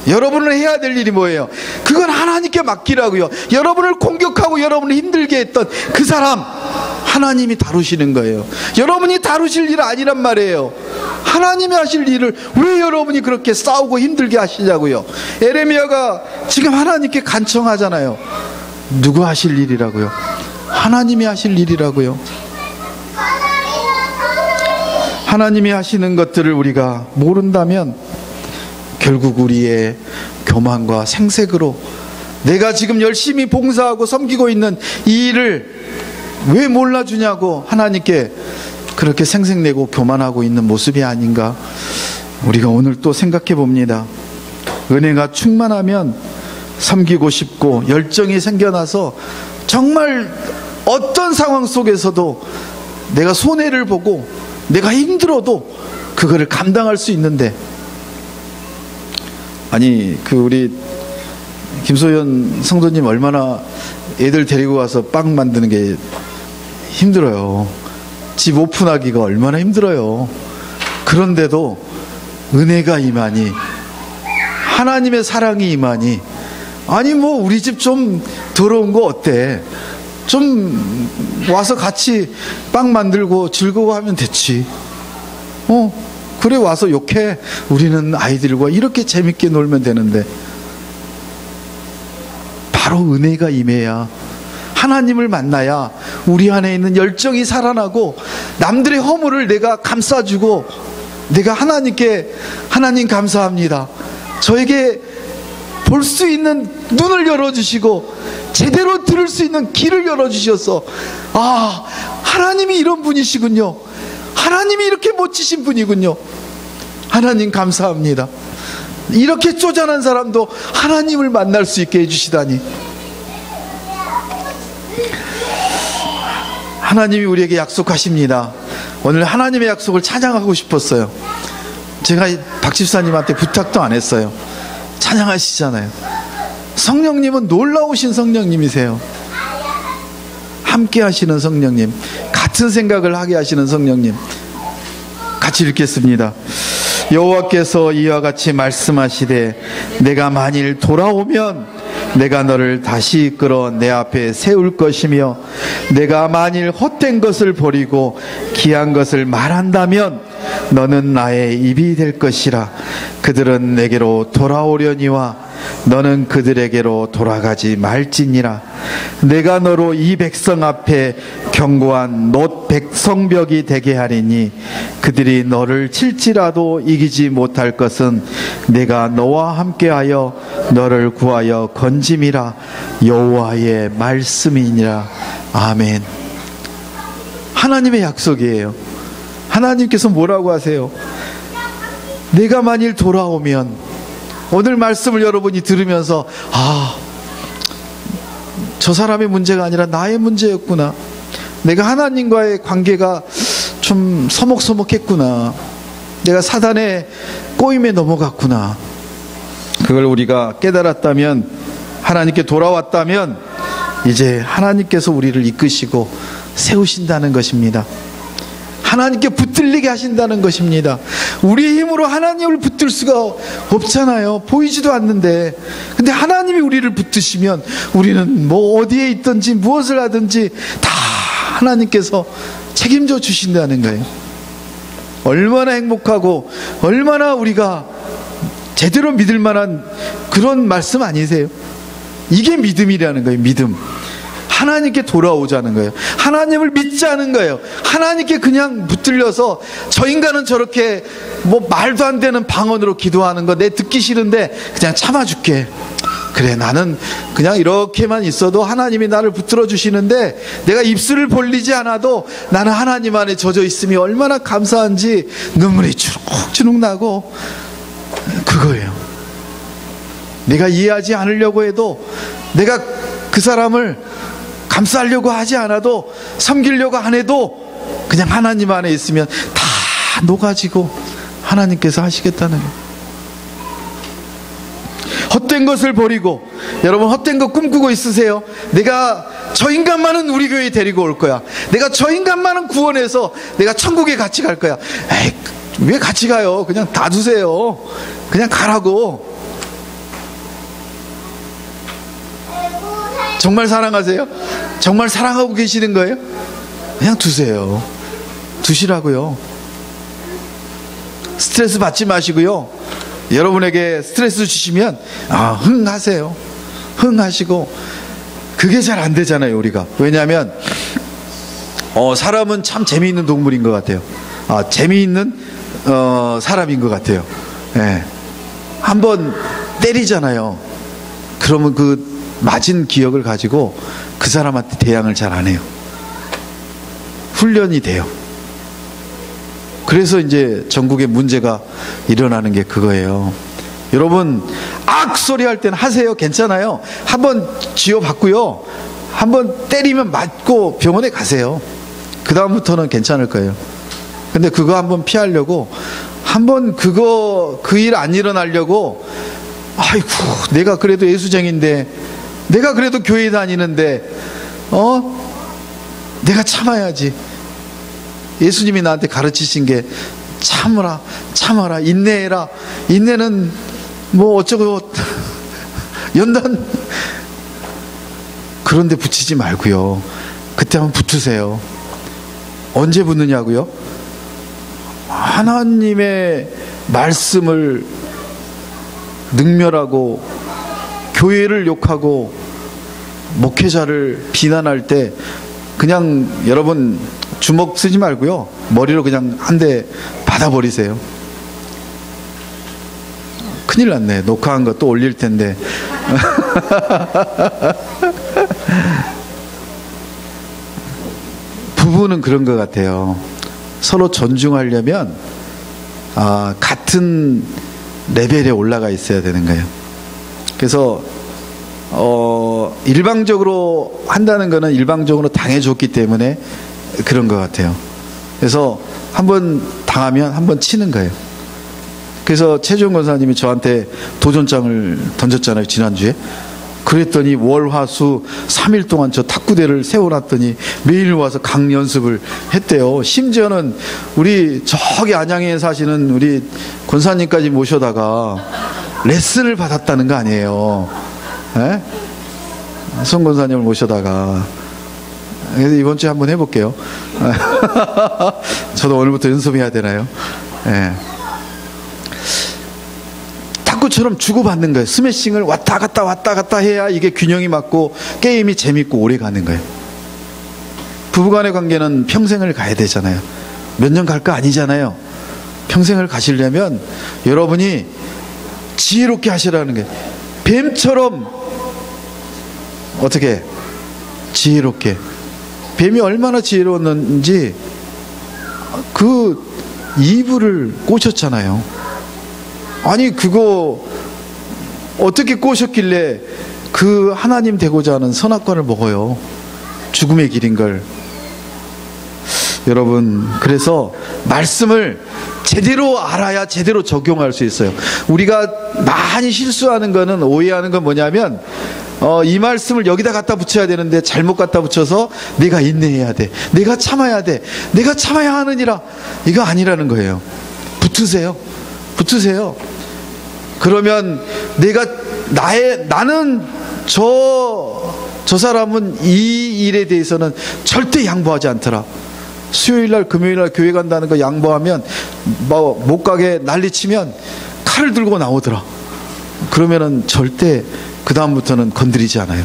Speaker 1: 여러분은 해야 될 일이 뭐예요? 그건 하나님께 맡기라고요. 여러분을 공격하고 여러분을 힘들게 했던 그 사람, 하나님이 다루시는 거예요. 여러분이 다루실 일 아니란 말이에요. 하나님이 하실 일을 왜 여러분이 그렇게 싸우고 힘들게 하시냐고요. 예레미야가 지금 하나님께 간청하잖아요. 누구 하실 일이라고요? 하나님이 하실 일이라고요. 하나님이 하시는 것들을 우리가 모른다면 결국 우리의 교만과 생색으로 내가 지금 열심히 봉사하고 섬기고 있는 이 일을 왜 몰라주냐고 하나님께 그렇게 생색내고 교만하고 있는 모습이 아닌가, 우리가 오늘 또 생각해 봅니다. 은혜가 충만하면 섬기고 싶고 열정이 생겨나서 정말 어떤 상황 속에서도 내가 손해를 보고 내가 힘들어도 그거를 감당할 수 있는데, 아니 우리 김소연 성도님 얼마나 애들 데리고 와서 빵 만드는 게 힘들어요. 집 오픈하기가 얼마나 힘들어요. 그런데도 은혜가 임하니, 하나님의 사랑이 임하니, 아니 우리 집 좀 더러운 거 어때? 좀 와서 같이 빵 만들고 즐거워하면 됐지. 그래 와서 욕해. 우리는 아이들과 이렇게 재밌게 놀면 되는데. 바로 은혜가 임해야, 하나님을 만나야 우리 안에 있는 열정이 살아나고 남들의 허물을 내가 감싸주고 내가 하나님께, 하나님 감사합니다, 저에게 볼 수 있는 눈을 열어주시고 제대로 들을 수 있는 귀를 열어주셔서, 하나님이 이런 분이시군요, 하나님이 이렇게 멋지신 분이군요, 하나님 감사합니다. 이렇게 쪼잔한 사람도 하나님을 만날 수 있게 해주시다니. 하나님이 우리에게 약속하십니다. 오늘 하나님의 약속을 찬양하고 싶었어요. 제가 박 집사님한테 부탁도 안 했어요. 찬양하시잖아요. 성령님은 놀라우신 성령님이세요. 함께 하시는 성령님, 같은 생각을 하게 하시는 성령님. 같이 읽겠습니다. 여호와께서 이와 같이 말씀하시되 내가 만일 돌아오면 내가 너를 다시 이끌어 내 앞에 세울 것이며 내가 만일 헛된 것을 버리고 귀한 것을 말한다면 너는 나의 입이 될 것이라. 그들은 내게로 돌아오려니와 너는 그들에게로 돌아가지 말지니라. 내가 너로 이 백성 앞에 견고한 놋 백성벽이 되게 하리니 그들이 너를 칠지라도 이기지 못할 것은 내가 너와 함께하여 너를 구하여 건짐이라. 여호와의 말씀이니라. 아멘. 하나님의 약속이에요. 하나님께서 뭐라고 하세요? 내가 만일 돌아오면, 오늘 말씀을 여러분이 들으면서 저 사람의 문제가 아니라 나의 문제였구나, 내가 하나님과의 관계가 좀 서먹서먹했구나, 내가 사단의 꼬임에 넘어갔구나, 그걸 우리가 깨달았다면, 하나님께 돌아왔다면 이제 하나님께서 우리를 이끄시고 세우신다는 것입니다. 하나님께 붙들리게 하신다는 것입니다. 우리의 힘으로 하나님을 붙들 수가 없잖아요. 보이지도 않는데. 근데 하나님이 우리를 붙드시면 우리는 뭐 어디에 있든지 무엇을 하든지 다 하나님께서 책임져 주신다는 거예요. 얼마나 행복하고 얼마나 우리가 제대로 믿을 만한 그런 말씀 아니세요? 이게 믿음이라는 거예요. 믿음. 하나님께 돌아오자는 거예요. 하나님을 믿자는 거예요. 하나님께 그냥 붙들려서 저 인간은 저렇게 뭐 말도 안 되는 방언으로 기도하는 거 내 듣기 싫은데 그냥 참아줄게. 그래, 나는 그냥 이렇게만 있어도 하나님이 나를 붙들어 주시는데 내가 입술을 벌리지 않아도 나는 하나님 안에 젖어 있음이 얼마나 감사한지 눈물이 주룩주룩 나고, 그거예요. 내가 이해하지 않으려고 해도, 내가 그 사람을 감싸려고 하지 않아도, 섬기려고 안 해도 그냥 하나님 안에 있으면 다 녹아지고 하나님께서 하시겠다는 거예요. 헛된 것을 버리고, 여러분 헛된 거 꿈꾸고 있으세요? 내가 저 인간만은 우리 교회에 데리고 올 거야, 내가 저 인간만은 구원해서 내가 천국에 같이 갈 거야. 에이, 왜 같이 가요? 그냥 놔두세요. 그냥 가라고. 정말 사랑하세요? 정말 사랑하고 계시는 거예요? 그냥 두세요. 두시라고요. 스트레스 받지 마시고요. 여러분에게 스트레스 주시면 흥 하세요. 흥 하시고. 그게 잘 안 되잖아요, 우리가. 왜냐하면 사람은 참 재미있는 동물인 것 같아요. 재미있는 사람인 것 같아요. 네. 한번 때리잖아요. 그러면 그 맞은 기억을 가지고 그 사람한테 대항을 잘 안 해요. 훈련이 돼요. 그래서 이제 전국에 문제가 일어나는 게 그거예요. 여러분, 악소리 할 때는 하세요. 괜찮아요. 한번 쥐어받고요, 한번 때리면 맞고 병원에 가세요. 그 다음부터는 괜찮을 거예요. 근데 그거 한번 피하려고, 한번 그 일 안 일어나려고, 아이고 내가 그래도 예수쟁인데, 내가 그래도 교회 다니는데 내가 참아야지. 예수님이 나한테 가르치신 게 참아라, 인내해라. 인내는 뭐 어쩌고 연단, 그런데 붙이지 말고요. 그때 한번 붙으세요. 언제 붙느냐고요? 하나님의 말씀을 능멸하고 교회를 욕하고 목회자를 비난할 때 그냥 여러분 주먹 쓰지 말고요, 머리로 그냥 한 대 받아버리세요. 큰일 났네. 녹화한 거 또 올릴 텐데. 부부는 그런 것 같아요. 서로 존중하려면 같은 레벨에 올라가 있어야 되는 거예요. 그래서 일방적으로 한다는 거는 일방적으로 당해줬기 때문에 그런 것 같아요. 그래서 한번 당하면 한번 치는 거예요. 그래서 최종 권사님이 저한테 도전장을 던졌잖아요, 지난주에. 그랬더니 월화수 3일 동안 저 탁구대를 세워놨더니 매일 와서 강 연습을 했대요. 심지어는 우리 저기 안양에 사시는 우리 권사님까지 모셔다가 레슨을 받았다는 거 아니에요. 예? 송 권사님을 모셔다가. 그래서 이번 주에 한번 해볼게요. 저도 오늘부터 연습해야 되나요? 예. 탁구처럼 주고받는 거예요. 스매싱을 왔다 갔다 해야 이게 균형이 맞고 게임이 재밌고 오래 가는 거예요. 부부간의 관계는 평생을 가야 되잖아요. 몇 년 갈 거 아니잖아요. 평생을 가시려면 여러분이 지혜롭게 하시라는 거예요. 뱀처럼 어떻게 지혜롭게. 뱀이 얼마나 지혜로웠는지 그 이불을 꼬셨잖아요. 아니 그거 어떻게 꼬셨길래 그 하나님 되고자 하는 선악과를 먹어요. 죽음의 길인 걸. 여러분, 그래서 말씀을 제대로 알아야 제대로 적용할 수 있어요. 우리가 많이 실수하는 거는, 오해하는 건 뭐냐면 이 말씀을 여기다 갖다 붙여야 되는데 잘못 갖다 붙여서 내가 인내해야 돼, 내가 참아야 돼, 내가 참아야 하느니라. 이거 아니라는 거예요. 붙으세요. 그러면 나는 저 사람은 이 일에 대해서는 절대 양보하지 않더라. 수요일날 금요일날 교회 간다는 거 양보하면 못 가게 난리치면 칼을 들고 나오더라. 그러면은 절대 그 다음부터는 건드리지 않아요.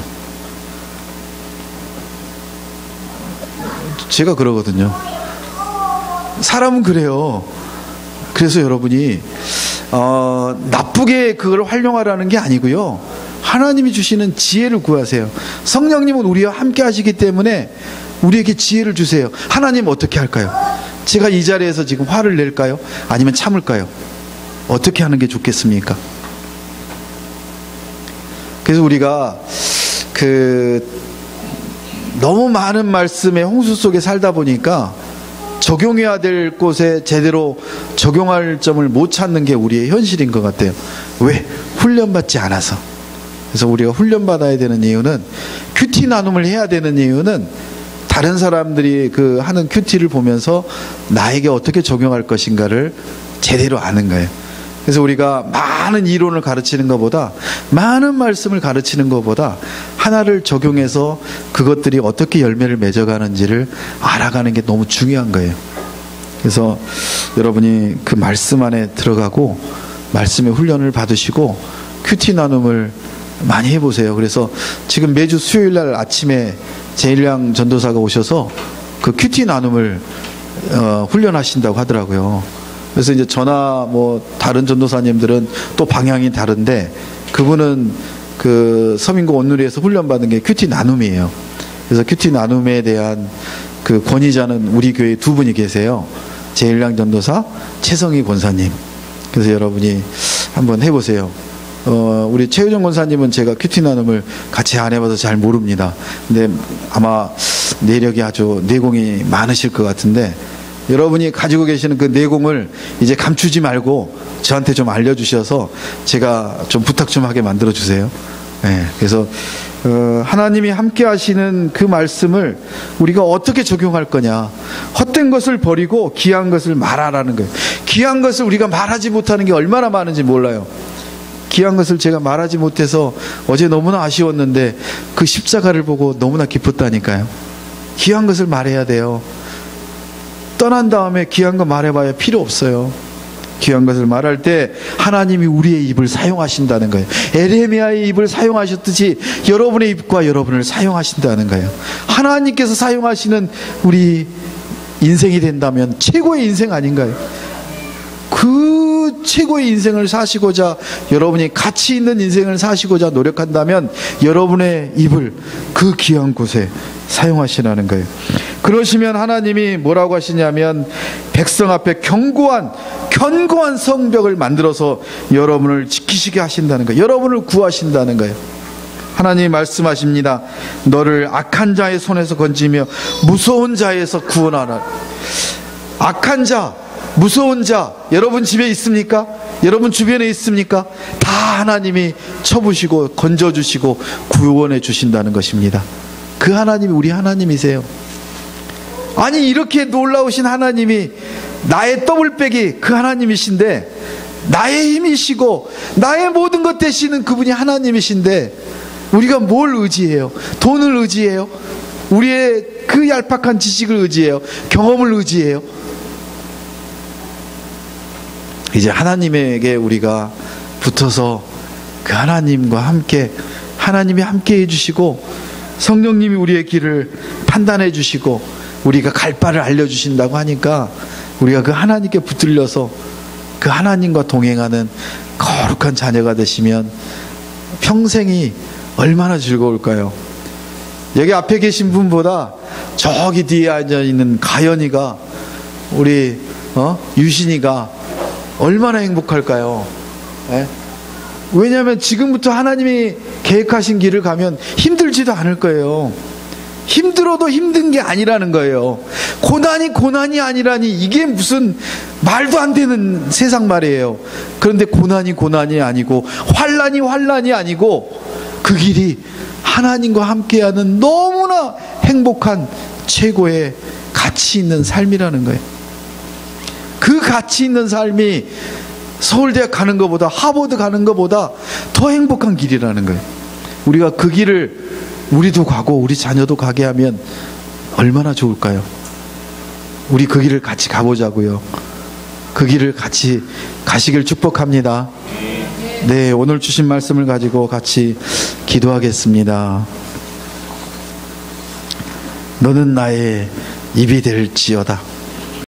Speaker 1: 제가 그러거든요. 사람은 그래요. 그래서 여러분이 나쁘게 그걸 활용하라는 게 아니고요, 하나님이 주시는 지혜를 구하세요. 성령님은 우리와 함께 하시기 때문에 우리에게 지혜를 주세요. 하나님 어떻게 할까요? 제가 이 자리에서 지금 화를 낼까요? 아니면 참을까요? 어떻게 하는 게 좋겠습니까? 그래서 우리가 너무 많은 말씀의 홍수 속에 살다 보니까 적용해야 될 곳에 제대로 적용할 점을 못 찾는 게 우리의 현실인 것 같아요. 왜? 훈련받지 않아서. 그래서 우리가 훈련받아야 되는 이유는, 큐티 나눔을 해야 되는 이유는 다른 사람들이 하는 큐티를 보면서 나에게 어떻게 적용할 것인가를 제대로 아는 거예요. 그래서 우리가 많은 이론을 가르치는 것보다, 많은 말씀을 가르치는 것보다 하나를 적용해서 그것들이 어떻게 열매를 맺어가는지를 알아가는 게 너무 중요한 거예요. 그래서 여러분이 그 말씀 안에 들어가고 말씀의 훈련을 받으시고 큐티 나눔을 많이 해보세요. 그래서 지금 매주 수요일날 아침에 제일양 전도사가 오셔서 그 큐티 나눔을 훈련하신다고 하더라고요. 그래서 이제 저나 다른 전도사님들은 또 방향이 다른데, 그분은 그 서민고 온누리에서 훈련받은 게 큐티 나눔이에요. 그래서 큐티 나눔에 대한 그 권위자는 우리 교회에 두 분이 계세요. 제일양 전도사, 최성희 권사님. 그래서 여러분이 한번 해보세요. 우리 최유정 권사님은 제가 큐티 나눔을 같이 안 해봐서 잘 모릅니다. 근데 아마 내력이 아주 내공이 많으실 것 같은데, 여러분이 가지고 계시는 그 내공을 이제 감추지 말고 저한테 좀 알려주셔서 제가 좀 부탁 좀 하게 만들어 주세요. 네, 그래서 하나님이 함께 하시는 그 말씀을 우리가 어떻게 적용할 거냐. 헛된 것을 버리고 귀한 것을 말하라는 거예요. 귀한 것을 우리가 말하지 못하는 게 얼마나 많은지 몰라요. 귀한 것을 제가 말하지 못해서 어제 너무나 아쉬웠는데 그 십자가를 보고 너무나 기뻤다니까요. 귀한 것을 말해야 돼요. 떠난 다음에 귀한 거 말해봐야 필요 없어요. 귀한 것을 말할 때 하나님이 우리의 입을 사용하신다는 거예요. 에레미야의 입을 사용하셨듯이 여러분의 입과 여러분을 사용하신다는 거예요. 하나님께서 사용하시는 우리 인생이 된다면 최고의 인생 아닌가요? 그 최고의 인생을 사시고자, 여러분이 가치 있는 인생을 사시고자 노력한다면 여러분의 입을 그 귀한 곳에 사용하시라는 거예요. 그러시면 하나님이 뭐라고 하시냐면, 백성 앞에 견고한 성벽을 만들어서 여러분을 지키시게 하신다는 거예요. 여러분을 구하신다는 거예요. 하나님이 말씀하십니다. 너를 악한 자의 손에서 건지며 무서운 자에서 구원하라. 악한 자, 무서운 자, 여러분 집에 있습니까? 여러분 주변에 있습니까? 다 하나님이 쳐부시고 건져주시고 구원해 주신다는 것입니다. 그 하나님이 우리 하나님이세요. 아니, 이렇게 놀라우신 하나님이 나의 더블백이 그 하나님이신데, 나의 힘이시고 나의 모든 것 되시는 그분이 하나님이신데, 우리가 뭘 의지해요? 돈을 의지해요? 우리의 그 얄팍한 지식을 의지해요? 경험을 의지해요? 이제 하나님에게 우리가 붙어서 그 하나님과 함께, 하나님이 함께 해주시고 성령님이 우리의 길을 판단해 주시고 우리가 갈 바를 알려주신다고 하니까 우리가 그 하나님께 붙들려서 그 하나님과 동행하는 거룩한 자녀가 되시면 평생이 얼마나 즐거울까요? 여기 앞에 계신 분보다 저기 뒤에 앉아있는 가연이가, 우리 유신이가 얼마나 행복할까요? 네? 왜냐하면 지금부터 하나님이 계획하신 길을 가면 힘들지도 않을 거예요. 힘들어도 힘든 게 아니라는 거예요. 고난이 아니라니, 이게 무슨 말도 안 되는 세상 말이에요. 그런데 고난이 아니고 환난이 아니고 그 길이 하나님과 함께하는 너무나 행복한 최고의 가치 있는 삶이라는 거예요. 그 가치 있는 삶이 서울대학 가는 것보다, 하버드 가는 것보다 더 행복한 길이라는 거예요. 우리가 그 길을 우리도 가고 우리 자녀도 가게 하면 얼마나 좋을까요? 우리 그 길을 같이 가보자고요. 그 길을 같이 가시길 축복합니다. 네, 오늘 주신 말씀을 가지고 같이 기도하겠습니다. 너는 나의 입이 될지어다.